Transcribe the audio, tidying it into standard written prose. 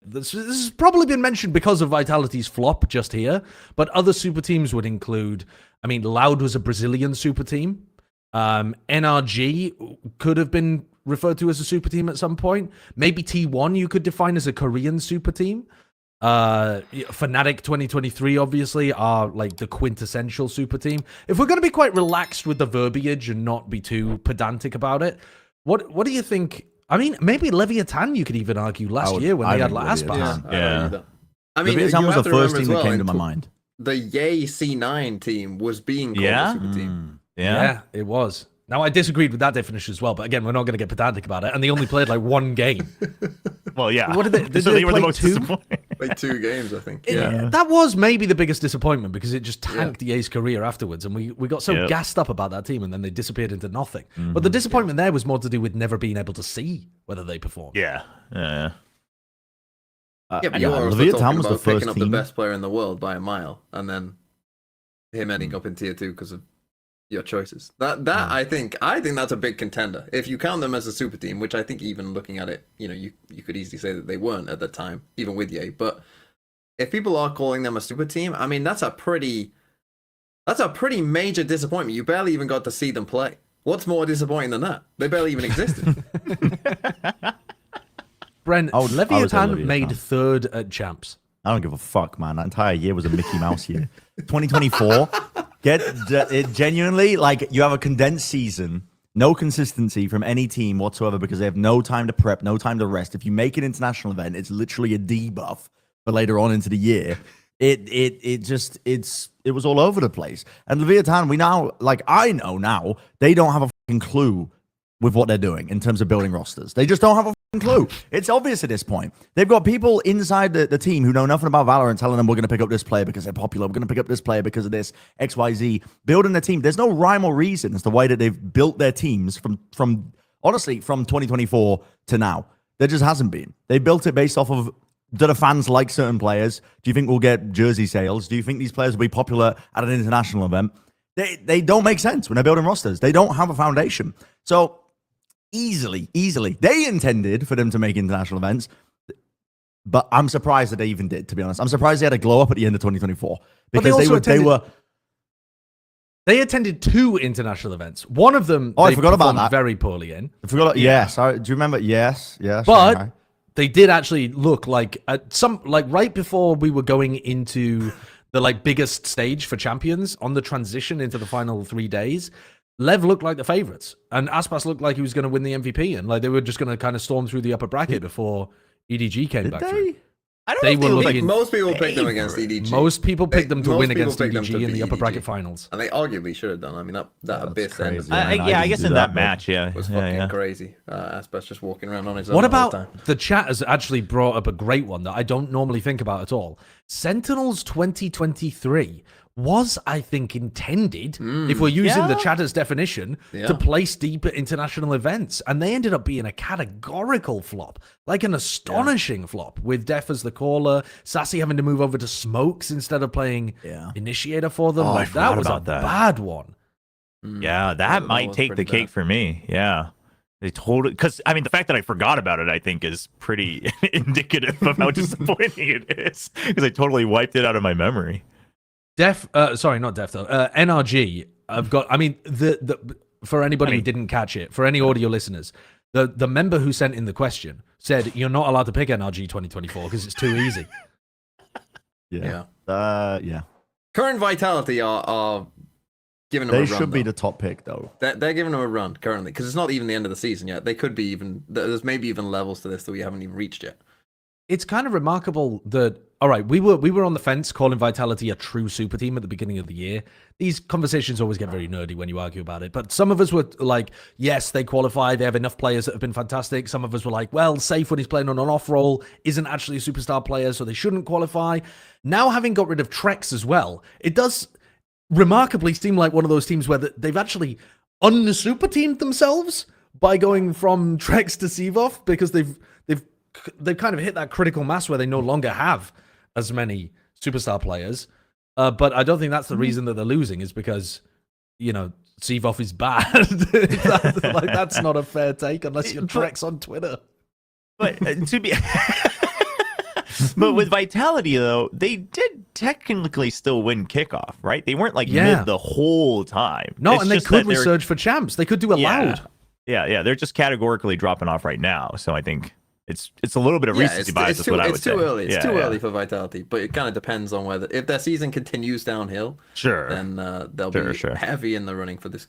This has probably been mentioned because of Vitality's flop just here, but other super teams would include, I mean, Loud was a Brazilian super team. NRG could have been referred to as a super team at some point. Maybe T1 you could define as a Korean super team. Fnatic 2023 obviously are like the quintessential super team. If we're going to be quite relaxed with the verbiage and not be too pedantic about it, what do you think? I mean, maybe Leviatan you could even argue last year when they had Aspas. Yeah. I mean, Leviatan was the first team that came to my well, mind. The Yay C9 team was being called a super team. Yeah, it was. Now, I disagreed with that definition as well, but again, we're not going to get pedantic about it. And they only played like one game. Well, yeah. What did they? So they were the most disappointing. Like 2 games, I think. That was maybe the biggest disappointment because it just tanked EA's career afterwards, and we got so gassed up about that team, and then they disappeared into nothing. But the disappointment there was more to do with never being able to see whether they performed. Yeah, but you're also talking about picking up the best player in the world by a mile, and then him ending up in tier 2 because of your choices. I think that's a big contender. If you count them as a super team, which I think even looking at it, you could easily say that they weren't at the time, even with Ye. But if people are calling them a super team, I mean that's a pretty major disappointment. You barely even got to see them play. What's more disappointing than that? They barely even existed. Brent, Leviatan made 3rd at Champs. I don't give a fuck, man. That entire year was a Mickey Mouse year. 2024, it genuinely, like, you have a condensed season, no consistency from any team whatsoever because they have no time to prep, no time to rest. If you make an international event, it's literally a debuff for later on into the year. It was all over the place. And Leviatan, I know now, they don't have a fucking clue with what they're doing in terms of building rosters. They just don't have a clue. It's obvious at this point. They've got people inside the team who know nothing about Valorant telling them we're going to pick up this player because they're popular. We're going to pick up this player because of this, XYZ. Building their team. There's no rhyme or reason as to why that they've built their teams honestly, from 2024 to now. There just hasn't been. They built it based off of, do the fans like certain players? Do you think we'll get jersey sales? Do you think these players will be popular at an international event? They don't make sense when they're building rosters. They don't have a foundation. So, easily. They intended for them to make international events, but I'm surprised that they even did, to be honest. I'm surprised they had a glow up at the end of 2024 because they attended 2 international events. One of them, I forgot about that. Very poorly in. I forgot. Yes, do you remember? Yes. But they did actually look like right before we were going into the biggest stage for champions on the transition into the final 3 days. Lev looked like the favorites, and Aspas looked like he was going to win the MVP, and they were just going to kind of storm through the upper bracket before EDG came back through. I don't think most people picked them against EDG. Most people picked them to win against EDG in the upper bracket finals, and they arguably should have done. I mean, that Abyss end. I guess in that match, was fucking crazy. Aspas just walking around on his own. What about the chat has actually brought up a great one that I don't normally think about at all? Sentinels 2023 was, I think, intended, if we're using the chatter's definition, to place deep at international events. And they ended up being a categorical flop, like an astonishing flop, with Def as the caller, Sassy having to move over to Smokes instead of playing Initiator for them. That was a bad one. Yeah, that might take the cake for me. Yeah. They told it because I mean the fact that I forgot about it I think is pretty indicative of how disappointing it is because I totally wiped it out of my memory. NRG. I've got. I mean, for anybody who didn't catch it, for any audio listeners, the member who sent in the question said you're not allowed to pick NRG 2024 because it's too easy. Yeah. Current Vitality are giving them a run. They should be the top pick though. They're giving them a run currently because it's not even the end of the season yet. They could be even. There's maybe even levels to this that we haven't even reached yet. It's kind of remarkable that, all right, we were on the fence calling Vitality a true super team at the beginning of the year. These conversations always get very nerdy when you argue about it, but some of us were like, yes, they qualify, they have enough players that have been fantastic. Some of us were like, well, Safe when he's playing on an off role isn't actually a superstar player, so they shouldn't qualify. Now, having got rid of Trex as well, it does remarkably seem like one of those teams where they've actually un-super teamed themselves by going from Trex to Sivov because they've kind of hit that critical mass where they no longer have as many superstar players. But I don't think that's the reason that they're losing is because, Sivov is bad. That's not a fair take unless you're Trex on Twitter. But to be... But with Vitality, though, they did technically still win kickoff, right? They weren't like Yeah. mid the whole time. No, It's and they just could that they're- resurge for champs. They could do a loud. Yeah. They're just categorically dropping off right now. So I think it's a little bit of recency bias. Is what I would say. It's too early. It's too Yeah. early for Vitality, but it kind of depends on whether if their season continues downhill, Sure. then they'll be heavy in the running for this.